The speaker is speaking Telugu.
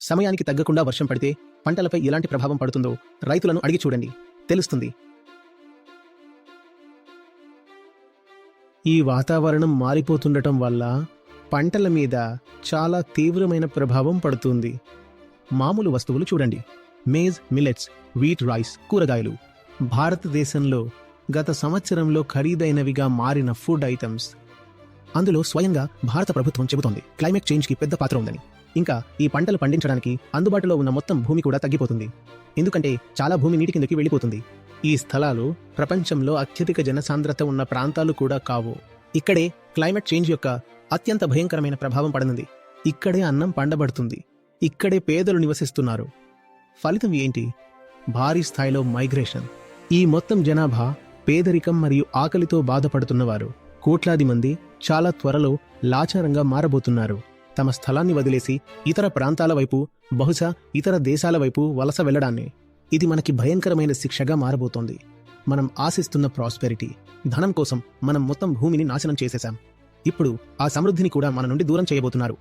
సమయానికి తగ్గకుండా వర్షం పడితే పంటలపై ఎలాంటి ప్రభావం పడుతుందో రైతులను అడిగి చూడండి, తెలుస్తుంది. ఈ వాతావరణం మారిపోతుండటం వల్ల పంటల మీద చాలా తీవ్రమైన ప్రభావం పడుతుంది. మామూలు వస్తువులు చూడండి, మేజ్, మిల్లెట్స్, వీట్, రైస్, కూరగాయలు భారతదేశంలో గత సంవత్సరంలో ఖరీదైనవిగా మారిన ఫుడ్ ఐటమ్స్. అందులో స్వయంగా భారత ప్రభుత్వం చెబుతోంది క్లైమేట్ చేంజ్కి పెద్ద పాత్ర ఉందని. ఇంకా ఈ పంటలు పండించడానికి అందుబాటులో ఉన్న మొత్తం భూమి కూడా తగ్గిపోతుంది, ఎందుకంటే చాలా భూమి నీటి కిందకి వెళ్ళిపోతుంది. ఈ స్థలాలు ప్రపంచంలో అత్యధిక జనసాంద్రత ఉన్న ప్రాంతాలు కూడా కావు. ఇక్కడే క్లైమేట్ చేంజ్ యొక్క అత్యంత భయంకరమైన ప్రభావం పడనుంది. ఇక్కడే అన్నం పండబడుతుంది, ఇక్కడే పేదలు నివసిస్తున్నారు. ఫలితం ఏంటి? భారీ స్థాయిలో మైగ్రేషన్. ఈ మొత్తం జనాభా పేదరికం మరియు ఆకలితో బాధపడుతున్నవారు. కోట్లాది మంది చాలా త్వరలో లాచారంగా మారబోతున్నారు. తమ స్థలాన్ని వదిలేసి ఇతర ప్రాంతాల వైపు, బహుశా ఇతర దేశాల వైపు వలస వెళ్లడాన్ని. ఇది మనకి భయంకరమైన శిక్షగా మారబోతోంది. మనం ఆశిస్తున్న ప్రాస్పెరిటీ, ధనం కోసం మనం మొత్తం భూమిని నాశనం చేసేశాం. ఇప్పుడు ఆ సమృద్ధిని కూడా మన నుండి దూరం చేయబోతున్నారు.